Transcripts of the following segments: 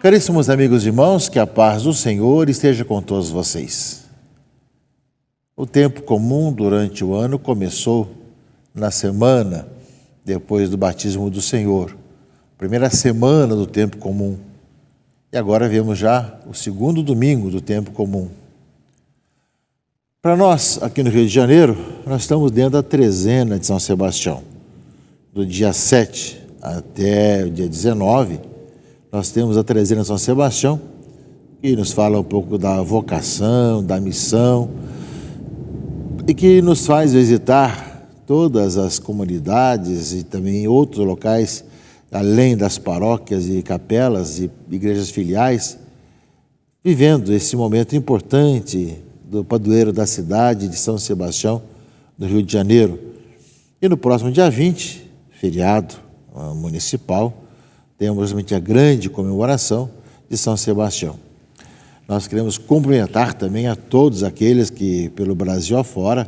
Caríssimos amigos e irmãos, que a paz do Senhor esteja com todos vocês. O tempo comum durante o ano começou na semana depois do batismo do Senhor, primeira semana do tempo comum. E agora vemos já o segundo domingo do tempo comum. Para nós, aqui no Rio de Janeiro, nós estamos dentro da trezena de São Sebastião. Do dia 7 até o dia 19, nós temos a trezena de São Sebastião, que nos fala um pouco da vocação, da missão, e que nos faz visitar todas as comunidades e também outros locais, além das paróquias e capelas e igrejas filiais, vivendo esse momento importante do padroeiro da cidade de São Sebastião, do Rio de Janeiro. E no próximo dia 20, feriado municipal, temos realmente a grande comemoração de São Sebastião. Nós queremos cumprimentar também a todos aqueles que, pelo Brasil afora,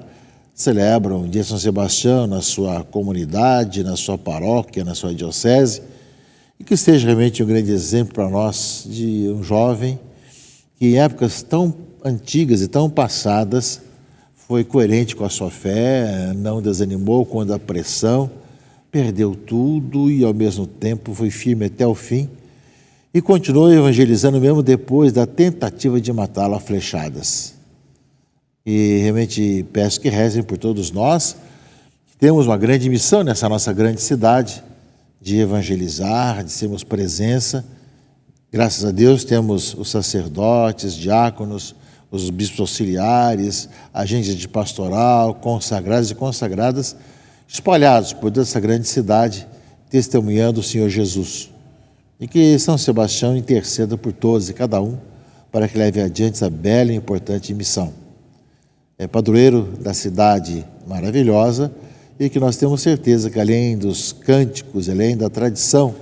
celebram o dia de São Sebastião na sua comunidade, na sua paróquia, na sua diocese, e que seja realmente um grande exemplo para nós de um jovem que, em épocas tão antigas e tão passadas, foi coerente com a sua fé, não desanimou quando a pressão, perdeu tudo e, ao mesmo tempo, foi firme até o fim e continuou evangelizando mesmo depois da tentativa de matá-lo a flechadas. E realmente peço que rezem por todos nós, que temos uma grande missão nessa nossa grande cidade, de evangelizar, de sermos presença. Graças a Deus temos os sacerdotes, diáconos, os bispos auxiliares, agentes de pastoral, consagrados e consagradas, espalhados por toda essa grande cidade, testemunhando o Senhor Jesus. E que São Sebastião interceda por todos e cada um, para que leve adiante essa bela e importante missão. É padroeiro da cidade maravilhosa e que nós temos certeza que, além dos cânticos, além da tradição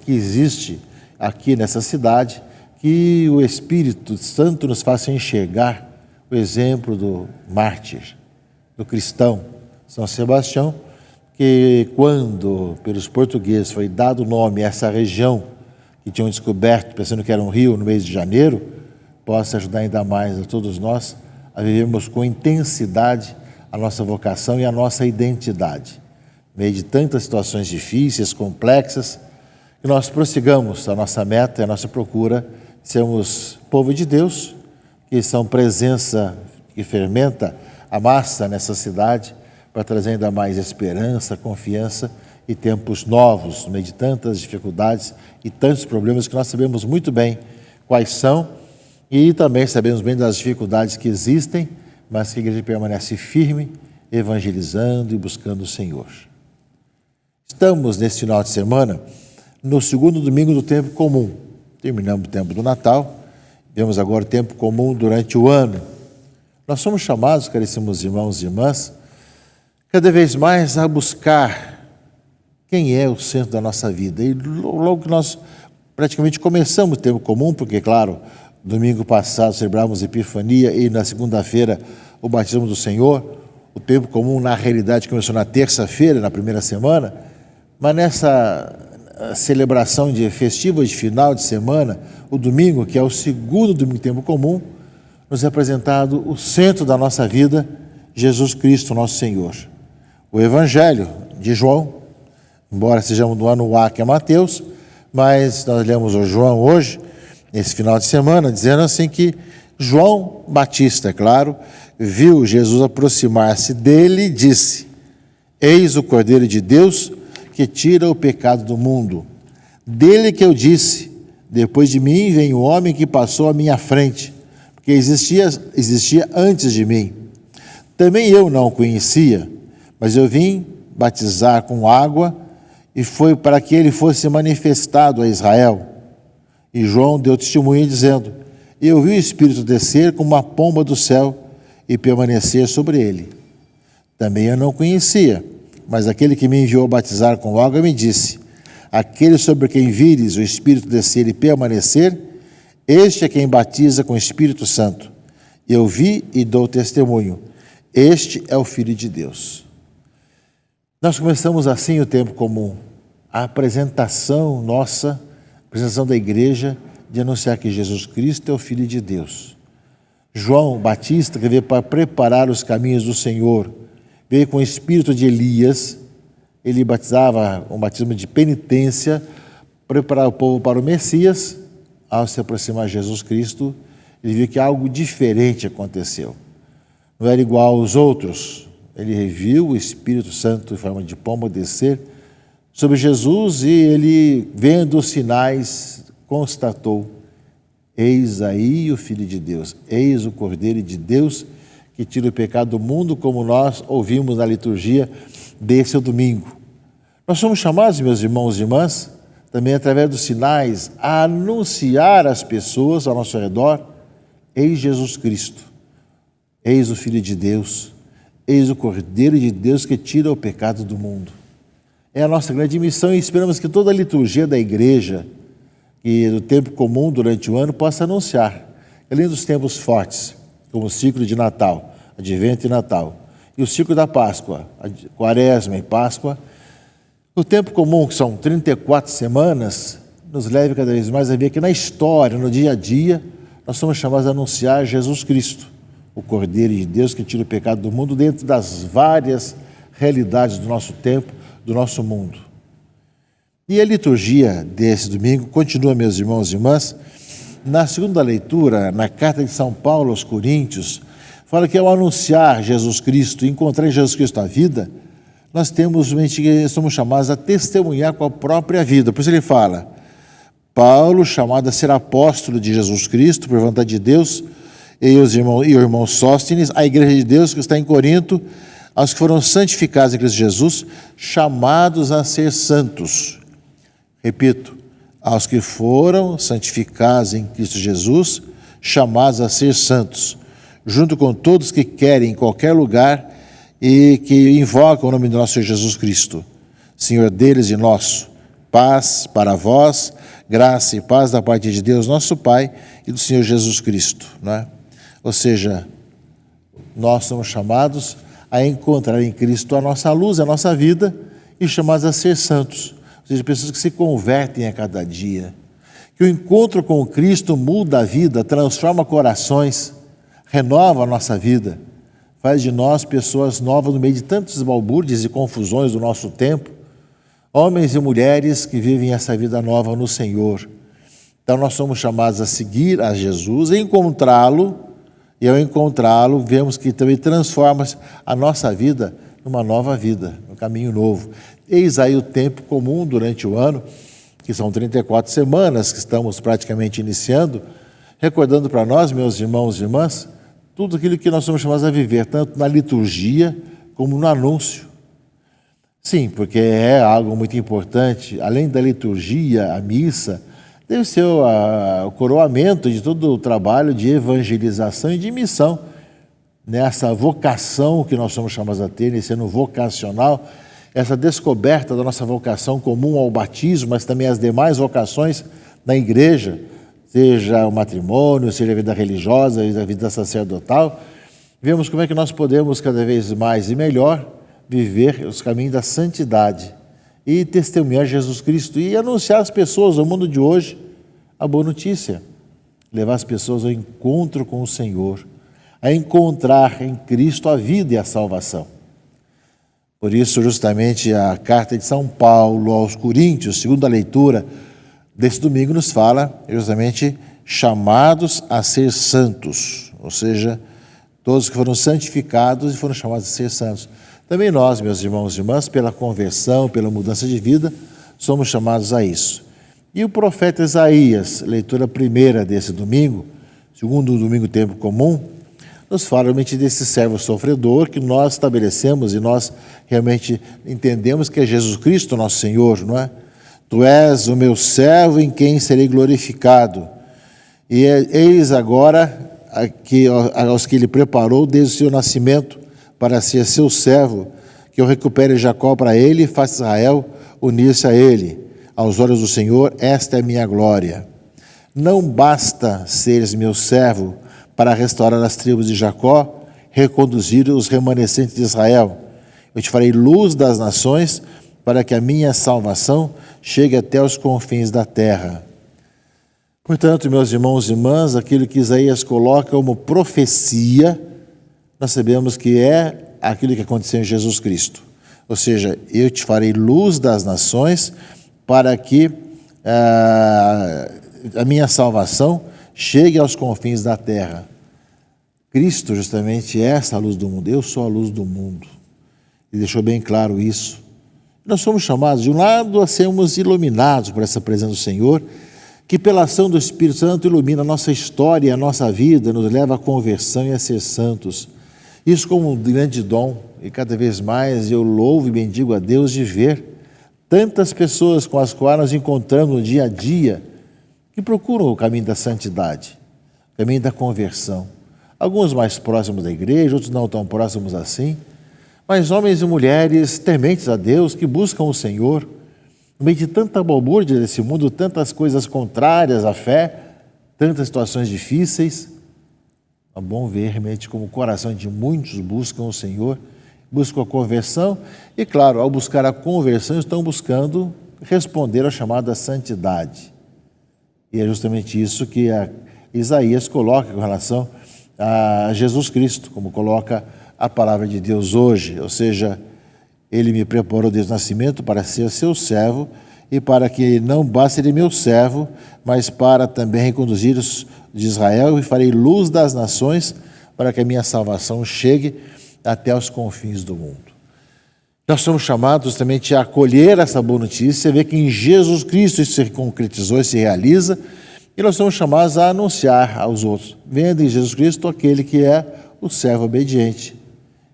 que existe aqui nessa cidade, que o Espírito Santo nos faça enxergar o exemplo do mártir, do cristão, São Sebastião, que quando pelos portugueses foi dado o nome a essa região que tinham descoberto, pensando que era um rio no mês de janeiro, possa ajudar ainda mais a todos nós a vivermos com intensidade a nossa vocação e a nossa identidade. No meio de tantas situações difíceis, complexas, que nós prossigamos a nossa meta e a nossa procura, sermos povo de Deus, que são presença que fermenta a massa nessa cidade, para trazer ainda mais esperança, confiança e tempos novos, no meio de tantas dificuldades e tantos problemas que nós sabemos muito bem quais são e também sabemos bem das dificuldades que existem, mas que a igreja permanece firme, evangelizando e buscando o Senhor. Estamos, nesse final de semana, no segundo domingo do tempo comum. Terminamos o tempo do Natal, vemos agora o tempo comum durante o ano. Nós somos chamados, caríssimos irmãos e irmãs, cada vez mais a buscar quem é o centro da nossa vida. E logo que nós praticamente começamos o tempo comum, porque, claro, domingo passado celebramos Epifania e na segunda-feira o batismo do Senhor, o tempo comum na realidade começou na terça-feira, na primeira semana, mas nessa celebração de festiva de final de semana, o domingo, que é o segundo domingo do tempo comum, nos é apresentado o centro da nossa vida, Jesus Cristo, nosso Senhor. O Evangelho de João, embora sejamos do ano A, que é Mateus, mas nós lemos o João hoje, nesse final de semana, dizendo assim que João Batista, é claro, viu Jesus aproximar-se dele e disse: Eis o Cordeiro de Deus que tira o pecado do mundo. Dele que eu disse: depois de mim vem o homem que passou à minha frente, porque existia antes de mim. Também eu não o conhecia, mas eu vim batizar com água e foi para que ele fosse manifestado a Israel. E João deu testemunho dizendo: eu vi o Espírito descer como uma pomba do céu e permanecer sobre ele. Também eu não conhecia, mas aquele que me enviou a batizar com água me disse: aquele sobre quem vires o Espírito descer e permanecer, este é quem batiza com o Espírito Santo. Eu vi e dou testemunho: este é o Filho de Deus. Nós começamos assim o tempo comum, a apresentação nossa, a apresentação da igreja de anunciar que Jesus Cristo é o Filho de Deus. João Batista, que veio para preparar os caminhos do Senhor, veio com o espírito de Elias. Ele batizava um batismo de penitência, preparar o povo para o Messias. Ao se aproximar de Jesus Cristo, ele viu que algo diferente aconteceu. Não era igual aos outros. Ele viu o Espírito Santo em forma de pomba descer sobre Jesus e ele, vendo os sinais, constatou: eis aí o Filho de Deus, eis o Cordeiro de Deus que tira o pecado do mundo, como nós ouvimos na liturgia desse domingo. Nós somos chamados, meus irmãos e irmãs, também através dos sinais, a anunciar às pessoas ao nosso redor: eis Jesus Cristo, eis o Filho de Deus, eis o Cordeiro de Deus que tira o pecado do mundo. É a nossa grande missão e esperamos que toda a liturgia da igreja e do tempo comum durante o ano possa anunciar, além dos tempos fortes, como o ciclo de Natal, Advento e Natal, e o ciclo da Páscoa, Quaresma e Páscoa, o tempo comum, que são 34 semanas, nos leva cada vez mais a ver que na história, no dia a dia, nós somos chamados a anunciar Jesus Cristo, o Cordeiro de Deus que tira o pecado do mundo, dentro das várias realidades do nosso tempo, do nosso mundo. E a liturgia desse domingo continua, meus irmãos e irmãs, na segunda leitura, na carta de São Paulo aos Coríntios, fala que ao anunciar Jesus Cristo, encontrar em Jesus Cristo a vida, nós somos chamados a testemunhar com a própria vida. Por isso ele fala: Paulo, chamado a ser apóstolo de Jesus Cristo, por vontade de Deus, e o irmão Sóstenes, a igreja de Deus que está em Corinto, aos que foram santificados em Cristo Jesus, chamados a ser santos. Repito, aos que foram santificados em Cristo Jesus, chamados a ser santos, junto com todos que querem em qualquer lugar e que invocam o nome do nosso Senhor Jesus Cristo, Senhor deles e nosso. Paz para vós, graça e paz da parte de Deus, nosso Pai, e do Senhor Jesus Cristo. Não é? Ou seja, nós somos chamados a encontrar em Cristo a nossa luz, a nossa vida, e chamados a ser santos. Ou seja, pessoas que se convertem a cada dia. Que o encontro com Cristo muda a vida, transforma corações, renova a nossa vida, faz de nós pessoas novas no meio de tantos balbúrdias e confusões do nosso tempo, homens e mulheres que vivem essa vida nova no Senhor. Então nós somos chamados a seguir a Jesus, a encontrá-lo, e ao encontrá-lo vemos que também transforma a nossa vida numa nova vida, num caminho novo. Eis aí o tempo comum durante o ano, que são 34 semanas que estamos praticamente iniciando, recordando para nós, meus irmãos e irmãs, tudo aquilo que nós somos chamados a viver, tanto na liturgia como no anúncio. Sim, porque é algo muito importante. Além da liturgia, a missa deve ser o coroamento de todo o trabalho de evangelização e de missão. Nessa vocação que nós somos chamados a ter, nesse ano vocacional, essa descoberta da nossa vocação comum ao batismo, mas também as demais vocações na igreja, seja o matrimônio, seja a vida religiosa, a vida sacerdotal, vemos como é que nós podemos cada vez mais e melhor viver os caminhos da santidade e testemunhar Jesus Cristo e anunciar às pessoas, ao mundo de hoje, a boa notícia, levar as pessoas ao encontro com o Senhor, a encontrar em Cristo a vida e a salvação. Por isso, justamente, a carta de São Paulo aos Coríntios, segunda leitura desse domingo, nos fala justamente chamados a ser santos, ou seja, todos que foram santificados e foram chamados a ser santos. Também nós, meus irmãos e irmãs, pela conversão, pela mudança de vida, somos chamados a isso. E o profeta Isaías, leitura primeira desse domingo, segundo domingo tempo comum, nos fala realmente desse servo sofredor que nós estabelecemos e nós realmente entendemos que é Jesus Cristo, nosso Senhor, não é? Tu és o meu servo em quem serei glorificado. E eis agora aos que ele preparou desde o seu nascimento para ser seu servo, que eu recupere Jacó para ele e faça Israel unir-se a ele. Aos olhos do Senhor, esta é a minha glória. Não basta seres meu servo para restaurar as tribos de Jacó, reconduzir os remanescentes de Israel. Eu te farei luz das nações, para que a minha salvação chegue até os confins da terra. Portanto, meus irmãos e irmãs, aquilo que Isaías coloca como profecia, nós sabemos que é aquilo que aconteceu em Jesus Cristo. Ou seja, eu te farei luz das nações para que a minha salvação chegue aos confins da terra. Cristo justamente é essa luz do mundo. Eu sou a luz do mundo. Ele deixou bem claro isso. Nós somos chamados, de um lado, a sermos iluminados por essa presença do Senhor, que pela ação do Espírito Santo ilumina a nossa história, a nossa vida, nos leva à conversão e a ser santos. Isso como um grande dom, e cada vez mais eu louvo e bendigo a Deus de ver tantas pessoas com as quais nós encontramos no dia a dia, que procuram o caminho da santidade, o caminho da conversão. Alguns mais próximos da igreja, outros não tão próximos assim, mas homens e mulheres tementes a Deus, que buscam o Senhor, no meio de tanta balbúrdia desse mundo, tantas coisas contrárias à fé, tantas situações difíceis. É bom ver realmente como o coração de muitos buscam o Senhor, buscam a conversão e, claro, ao buscar a conversão, estão buscando responder ao chamado da santidade. E é justamente isso que Isaías coloca com relação a Jesus Cristo, como coloca a palavra de Deus hoje, ou seja, ele me preparou desde o nascimento para ser seu servo e para que não basta ele meu servo, mas para também reconduzir os de Israel e farei luz das nações para que a minha salvação chegue até os confins do mundo. Nós somos chamados também a acolher essa boa notícia, ver que em Jesus Cristo isso se concretizou e se realiza, e nós somos chamados a anunciar aos outros, vendo em Jesus Cristo aquele que é o servo obediente.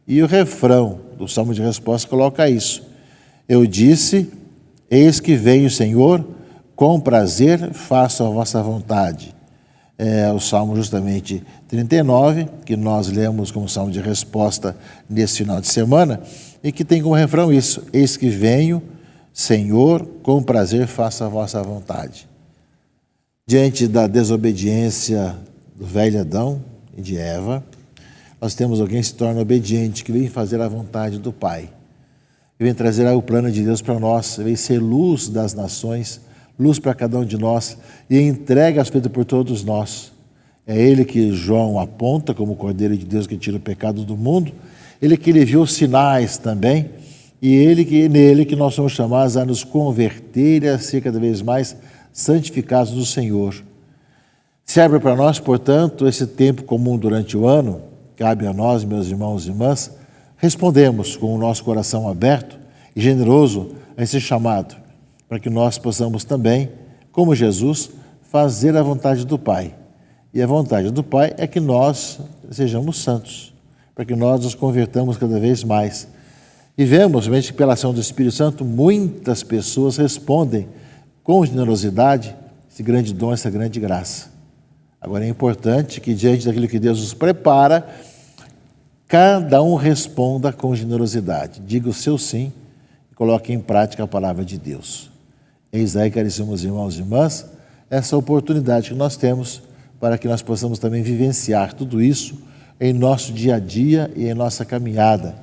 E o refrão do Salmo de Resposta coloca isso. Eu disse, eis que vem o Senhor, com prazer faço a vossa vontade. É o Salmo justamente 39, que nós lemos como Salmo de Resposta nesse final de semana, e que tem como refrão isso, eis que venho, Senhor, com prazer faço a vossa vontade. Diante da desobediência do velho Adão e de Eva, nós temos alguém que se torna obediente, que vem fazer a vontade do Pai, que vem trazer o plano de Deus para nós, vem ser luz das nações, luz para cada um de nós, e entrega as feitas por todos nós. É Ele que João aponta como o Cordeiro de Deus que tira o pecado do mundo, Ele que lhe viu os sinais também, e nele que nós somos chamados a nos converter e a ser cada vez mais santificados do Senhor. Serve para nós, portanto, esse tempo comum durante o ano. Cabe a nós, meus irmãos e irmãs, respondemos com o nosso coração aberto e generoso a esse chamado, para que nós possamos também, como Jesus, fazer a vontade do Pai. E a vontade do Pai é que nós sejamos santos, para que nós nos convertamos cada vez mais. E vemos, realmente, pela ação do Espírito Santo, muitas pessoas respondem com generosidade esse grande dom, essa grande graça. Agora é importante que, diante daquilo que Deus nos prepara, cada um responda com generosidade. Diga o seu sim e coloque em prática a palavra de Deus. Eis aí, caríssimos irmãos e irmãs, essa oportunidade que nós temos para que nós possamos também vivenciar tudo isso em nosso dia a dia e em nossa caminhada,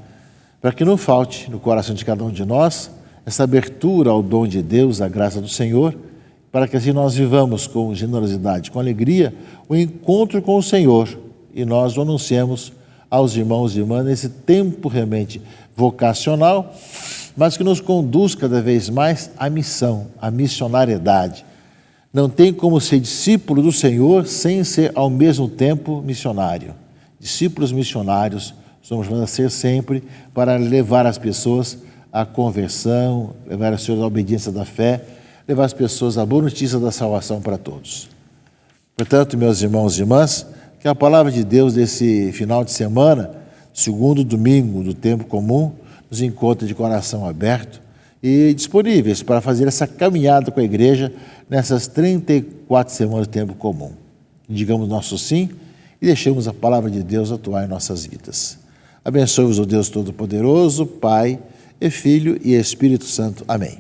para que não falte no coração de cada um de nós essa abertura ao dom de Deus, à graça do Senhor, para que assim nós vivamos com generosidade, com alegria, o encontro com o Senhor e nós o anunciemos aos irmãos e irmãs nesse tempo realmente vocacional, mas que nos conduz cada vez mais à missão, à missionariedade. Não tem como ser discípulo do Senhor sem ser ao mesmo tempo missionário. Discípulos missionários somos chamados a ser sempre para levar as pessoas à conversão, levar as pessoas à obediência da fé, levar as pessoas à boa notícia da salvação para todos. Portanto, meus irmãos e irmãs, que a palavra de Deus desse final de semana, segundo domingo do tempo comum, nos encontre de coração aberto e disponíveis para fazer essa caminhada com a igreja nessas 34 semanas do tempo comum. Digamos nosso sim e deixemos a palavra de Deus atuar em nossas vidas. Abençoe-vos o Deus Todo-Poderoso, Pai e Filho e Espírito Santo. Amém.